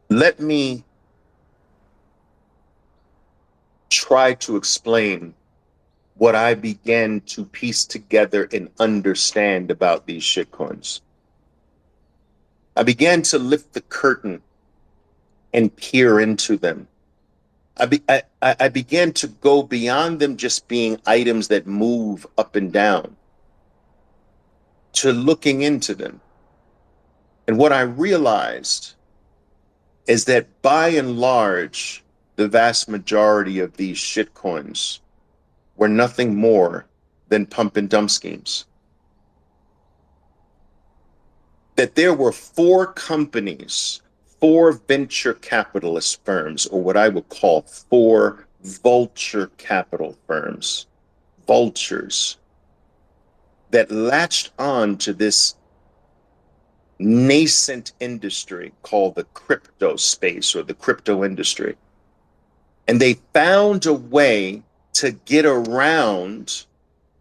Let me try to explain what I began to piece together and understand about these shitcoins. I began to lift the curtain and peer into them. I began to go beyond them just being items that move up and down to looking into them. And what I realized is that by and large, the vast majority of these shitcoins were nothing more than pump and dump schemes. That there were four companies, four venture capitalist firms, or what I would call four vulture capital firms, vultures, that latched on to this nascent industry called the crypto space or the crypto industry. And they found a way to get around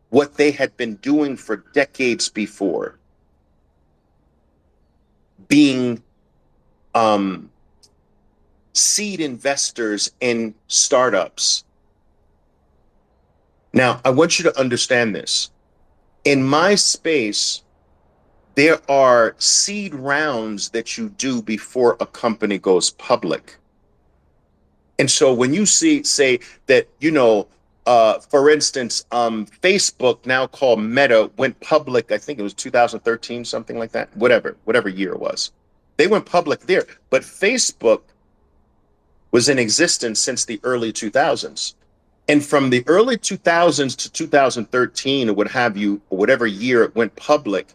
what they had been doing for decades before, being seed investors in startups. Now, I want you to understand this. In my space, there are seed rounds that you do before a company goes public. And so when you say that, for instance, Facebook, now called Meta, went public, I think it was 2013, something like that, whatever year it was. They went public there. But Facebook was in existence since the early 2000s. And from the early 2000s to 2013, or what have you, or whatever year it went public,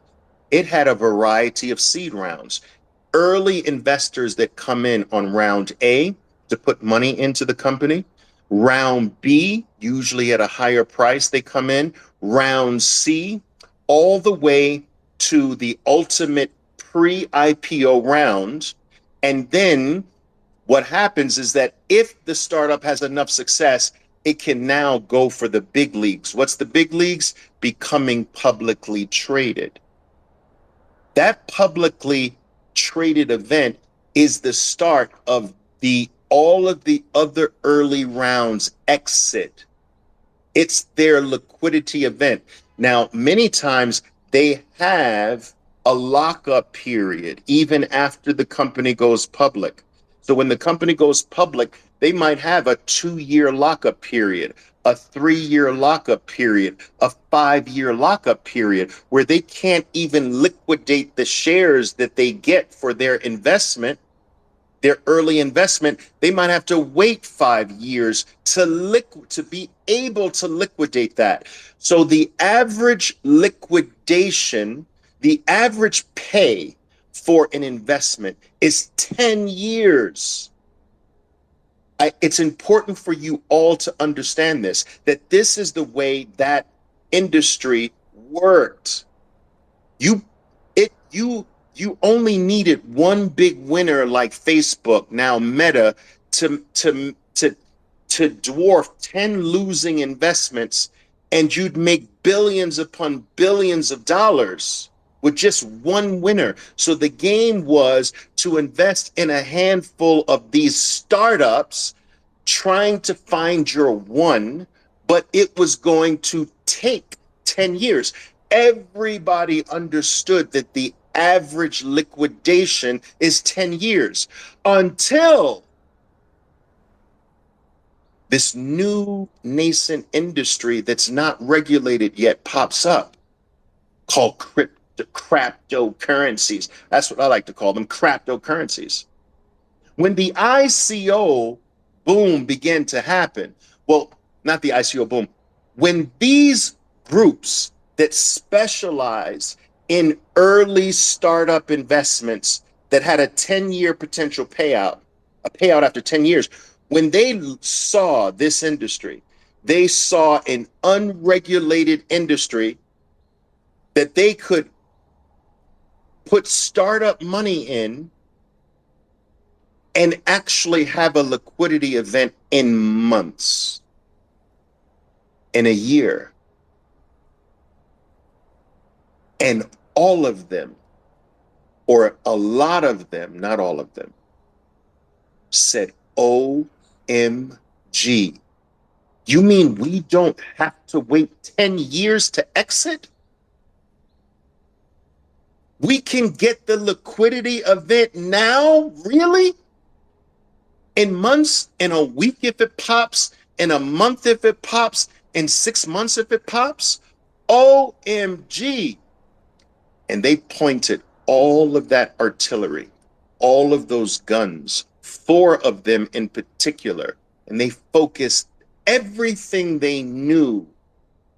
it had a variety of seed rounds. Early investors that come in on round A to put money into the company. Round B, usually at a higher price, they come in. Round C, all the way to the ultimate pre-IPO round. And then what happens is that if the startup has enough success, it can now go for the big leagues. What's the big leagues? Becoming publicly traded. That publicly traded event is the start of the all of the other early rounds exit. It's their liquidity event. Now, many times they have a lockup period even after the company goes public. So when the company goes public, they might have a 2-year lockup period, a 3-year lockup period, a 5-year lockup period where they can't even liquidate the shares that they get for their investment, their early investment. They might have to wait 5 years to be able to liquidate that. So the average liquidation, the average pay for an investment is 10 years. It's important for you all to understand this, that this is the way that industry worked. You you only needed one big winner like Facebook, now Meta, to dwarf 10 losing investments, and you'd make billions upon billions of dollars with just one winner. So the game was to invest in a handful of these startups trying to find your one, but it was going to take 10 years. Everybody understood that the average liquidation is 10 years until this new nascent industry that's not regulated yet pops up called cryptocurrencies. That's what I like to call them, cryptocurrencies. When the ICO boom began to happen, well, not the ICO boom, when these groups that specialize in early startup investments that had a 10-year potential payout, a payout after 10 years, when they saw this industry, they saw an unregulated industry that they could put startup money in and actually have a liquidity event in months, in a year. And all of them, or a lot of them, not all of them, said, OMG. You mean we don't have to wait 10 years to exit? We can get the liquidity event now? Really? In months, in a week if it pops, in a month if it pops, in 6 months if it pops? OMG. And they pointed all of that artillery, all of those guns, 4 of them in particular, and they focused everything they knew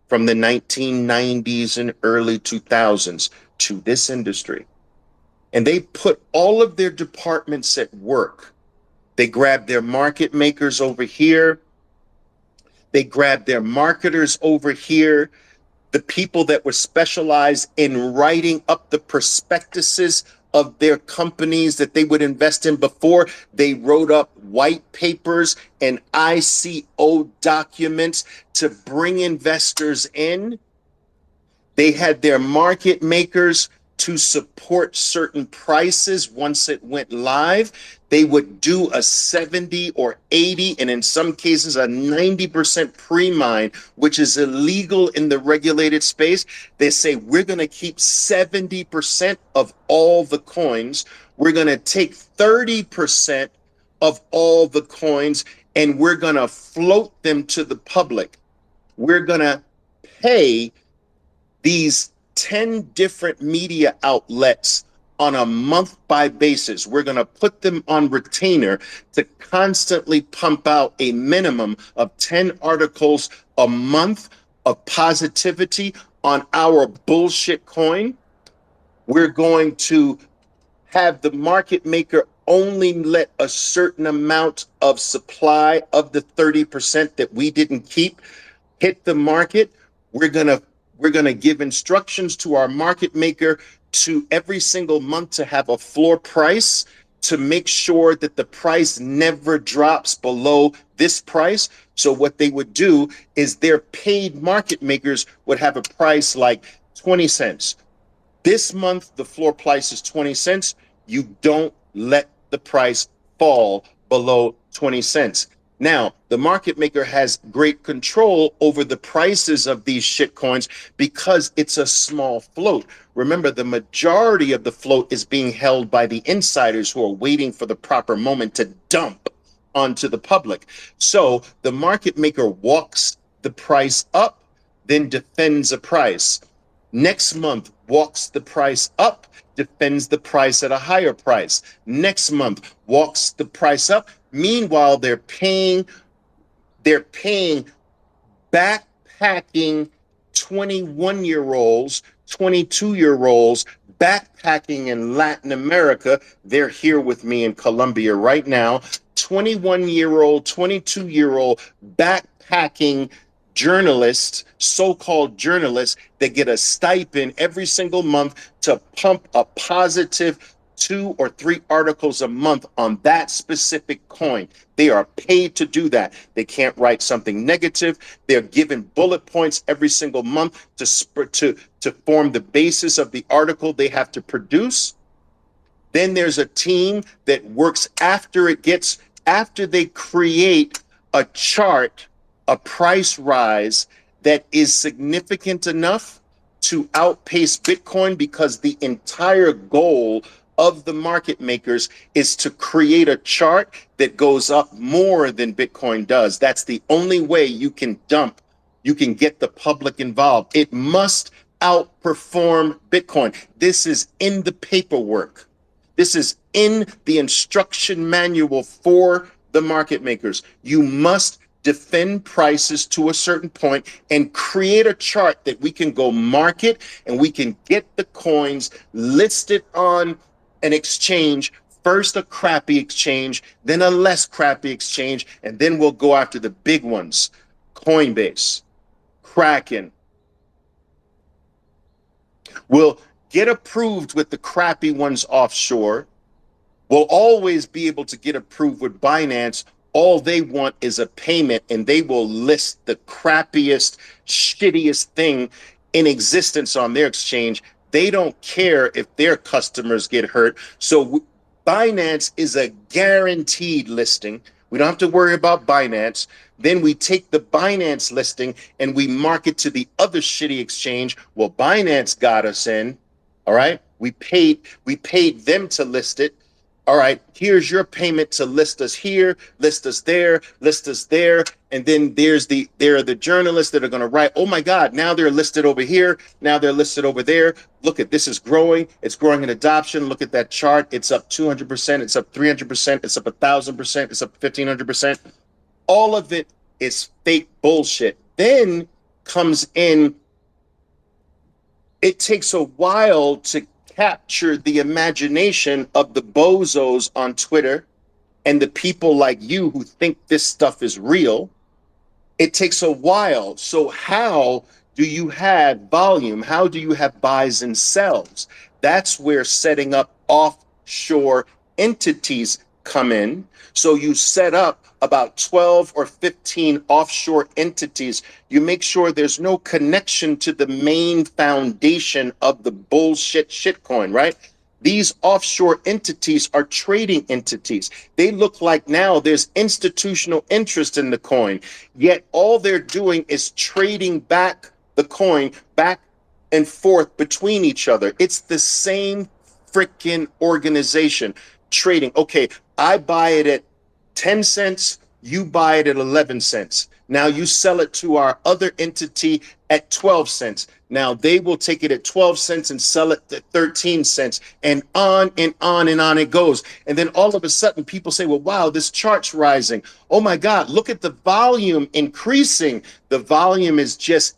from the 1990s and early 2000s to this industry. And they put all of their departments at work. They grabbed their market makers over here. They grabbed their marketers over here, the people that were specialized in writing up the prospectuses of their companies that they would invest in before they wrote up white papers and ICO documents to bring investors in. They had their market makers to support certain prices once it went live. They would do a 70 or 80, and in some cases, a 90% pre-mine, which is illegal in the regulated space. They say, we're going to keep 70% of all the coins. We're going to take 30% of all the coins, and we're going to float them to the public. We're going to pay these 10 different media outlets on a month-by basis. We're going to put them on retainer to constantly pump out a minimum of 10 articles a month of positivity on our bullshit coin. We're going to have the market maker only let a certain amount of supply of the 30% that we didn't keep hit the market. We're going to give instructions to our market maker to every single month to have a floor price to make sure that the price never drops below this price. So what they would do is their paid market makers would have a price like 20 cents. This month, the floor price is 20 cents. You don't let the price fall below 20 cents. Now, the market maker has great control over the prices of these shit coins because it's a small float. Remember, the majority of the float is being held by the insiders who are waiting for the proper moment to dump onto the public. So the market maker walks the price up, then defends a price. Next month, walks the price up, defends the price at a higher price. Next month, walks the price up. Meanwhile, they're paying backpacking 21-year-olds, 22-year-olds backpacking in Latin America. They're here with me in Colombia right now. 21-year-old, 22-year-old backpacking journalists, so-called journalists, that get a stipend every single month to pump a positive 2 or 3 articles a month on that specific coin. They are paid to do that. They can't write something negative. They're given bullet points every single month to form the basis of the article they have to produce. Then there's a team that works after they create a chart, a price rise that is significant enough to outpace Bitcoin, because the entire goal of the market makers is to create a chart that goes up more than Bitcoin does. That's the only way you can get the public involved. It must outperform Bitcoin. This is in the paperwork. This is in the instruction manual for the market makers. You must defend prices to a certain point and create a chart that we can go market, and we can get the coins listed on an exchange, first a crappy exchange, then a less crappy exchange, and then we'll go after the big ones. Coinbase, Kraken. We'll get approved with the crappy ones offshore. We'll always be able to get approved with Binance. All they want is a payment, and they will list the crappiest, shittiest thing in existence on their exchange. They don't care if their customers get hurt. So Binance is a guaranteed listing. We don't have to worry about Binance. Then we take the Binance listing and we market to the other shitty exchange. Well, Binance got us in. All right. We paid them to list it. All right, here's your payment to list us here, list us there, list us there. And then there are the journalists that are going to write, oh my God, now they're listed over here. Now they're listed over there. Look at this is growing. It's growing in adoption. Look at that chart. It's up 200%. It's up 300%. It's up 1,000%. It's up 1,500%. All of it is fake bullshit. Then comes in, it takes a while to capture the imagination of the bozos on Twitter and the people like you who think this stuff is real. It takes a while. So how do you have volume? How do you have buys and sells? That's where setting up offshore entities come in. So you set up about 12 or 15 offshore entities. You make sure there's no connection to the main foundation of the bullshit shitcoin, right? These offshore entities are trading entities. They look like now there's institutional interest in the coin, yet all they're doing is trading back the coin back and forth between each other. It's the same freaking organization trading. Okay, I buy it at 10 cents, you buy it at 11 cents. Now you sell it to our other entity at 12 cents. Now they will take it at 12 cents and sell it at 13 cents, and on and on and on it goes. And then all of a sudden people say, well, wow, this chart's rising. Oh my God, look at the volume increasing. The volume is just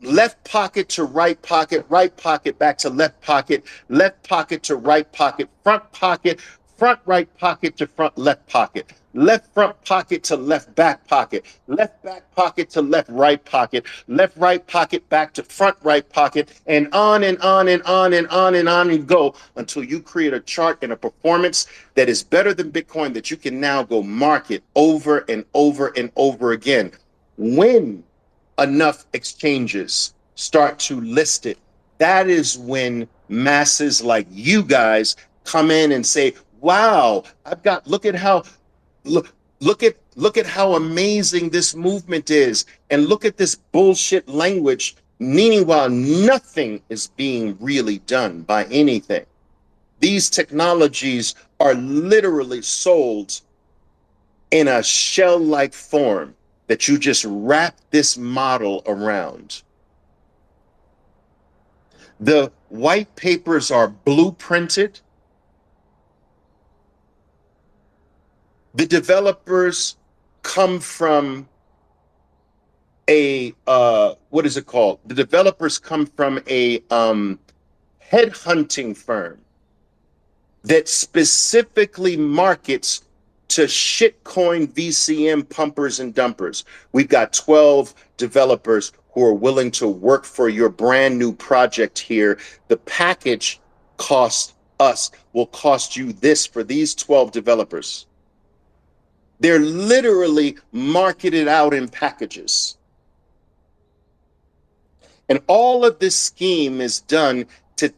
left pocket to right pocket back to left pocket to right pocket, front right pocket to front left pocket, left front pocket to left back pocket to left right pocket back to front right pocket, and on and on and on and on and on and go until you create a chart and a performance that is better than Bitcoin that you can now go market over and over and over again. When enough exchanges start to list it, that is when masses like you guys come in and say, wow, look at how amazing this movement is, and look at this bullshit language. Meanwhile, nothing is being really done by anything. These technologies are literally sold in a shell-like form that you just wrap this model around. The white papers are blueprinted. The developers come from a, what is it called? The developers come from a headhunting firm that specifically markets to shitcoin VCM pumpers and dumpers. We've got 12 developers who are willing to work for your brand new project here. The package will cost you this for these 12 developers. They're literally marketed out in packages. And all of this scheme is done to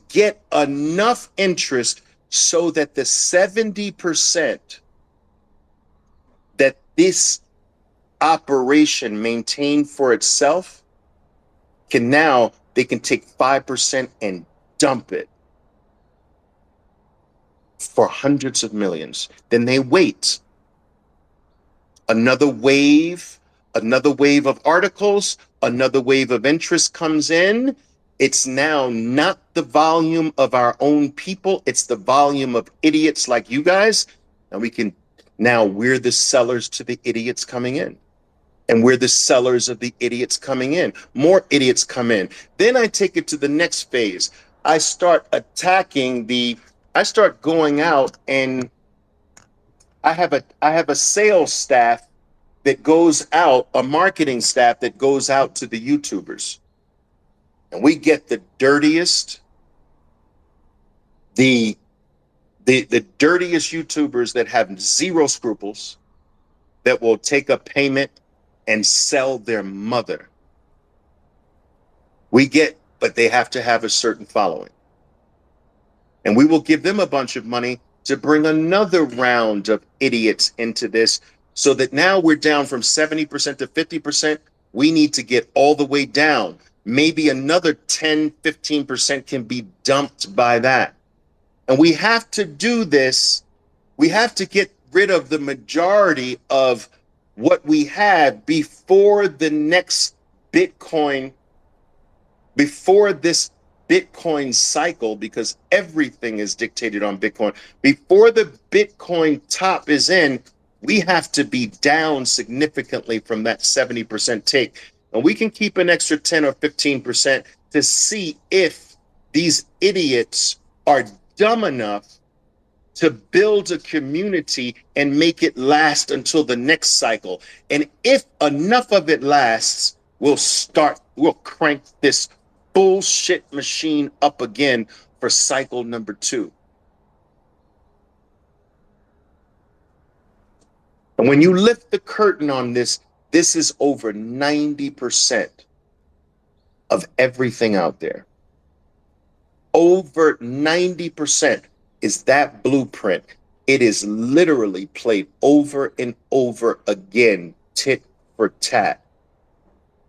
get enough interest so that the 70% that this operation maintained for itself they can take 5% and dump it for hundreds of millions. Then they wait. Another wave of articles, another wave of interest comes in. It's now not the volume of our own people, it's the volume of idiots like you guys. And we're the sellers to the idiots coming in. And we're the sellers of the idiots coming in. More idiots come in. Then I take it to the next phase. I start going out, and I have a sales staff that goes out, a marketing staff that goes out to the YouTubers. And we get the dirtiest, the dirtiest YouTubers that have zero scruples, that will take a payment and sell their mother. But they have to have a certain following. And we will give them a bunch of money to bring another round of idiots into this so that now we're down from 70% to 50%. We need to get all the way down. Maybe another 10, 15% can be dumped by that. And we have to do this. We have to get rid of the majority of what we had before the next Bitcoin, before this Bitcoin cycle, because everything is dictated on Bitcoin. Before the Bitcoin top is in, we have to be down significantly from that 70% take. And we can keep an extra 10 or 15% to see if these idiots are dumb enough to build a community and make it last until the next cycle. And if enough of it lasts, we'll crank this bullshit machine up again for cycle number 2. And when you lift the curtain on this, this is over 90% of everything out there. Over 90% is that blueprint. It is literally played over and over again, tit for tat.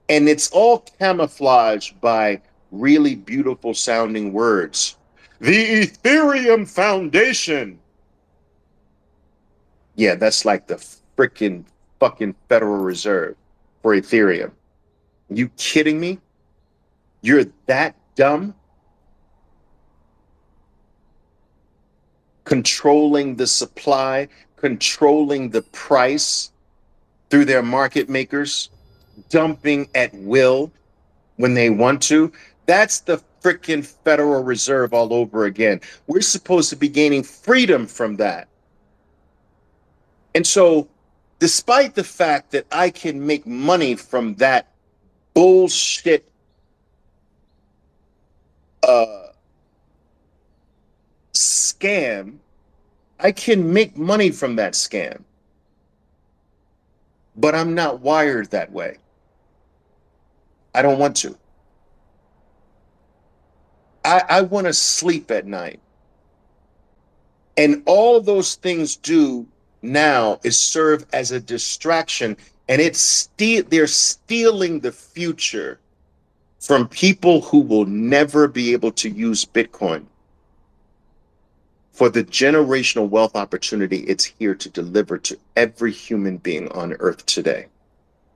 And it's all camouflaged by really beautiful sounding words. The Ethereum Foundation. Yeah, that's like the freaking fucking Federal Reserve for Ethereum. You kidding me? You're that dumb? Controlling the supply, controlling the price through their market makers, dumping at will when they want to. That's the freaking Federal Reserve all over again. We're supposed to be gaining freedom from that. And so, despite the fact that I can make money from that bullshit scam, I can make money from that scam. But I'm not wired that way. I don't want to. I want to sleep at night. And all those things do now is serve as a distraction, and they're stealing the future from people who will never be able to use Bitcoin. For the generational wealth opportunity it's here to deliver to every human being on earth today.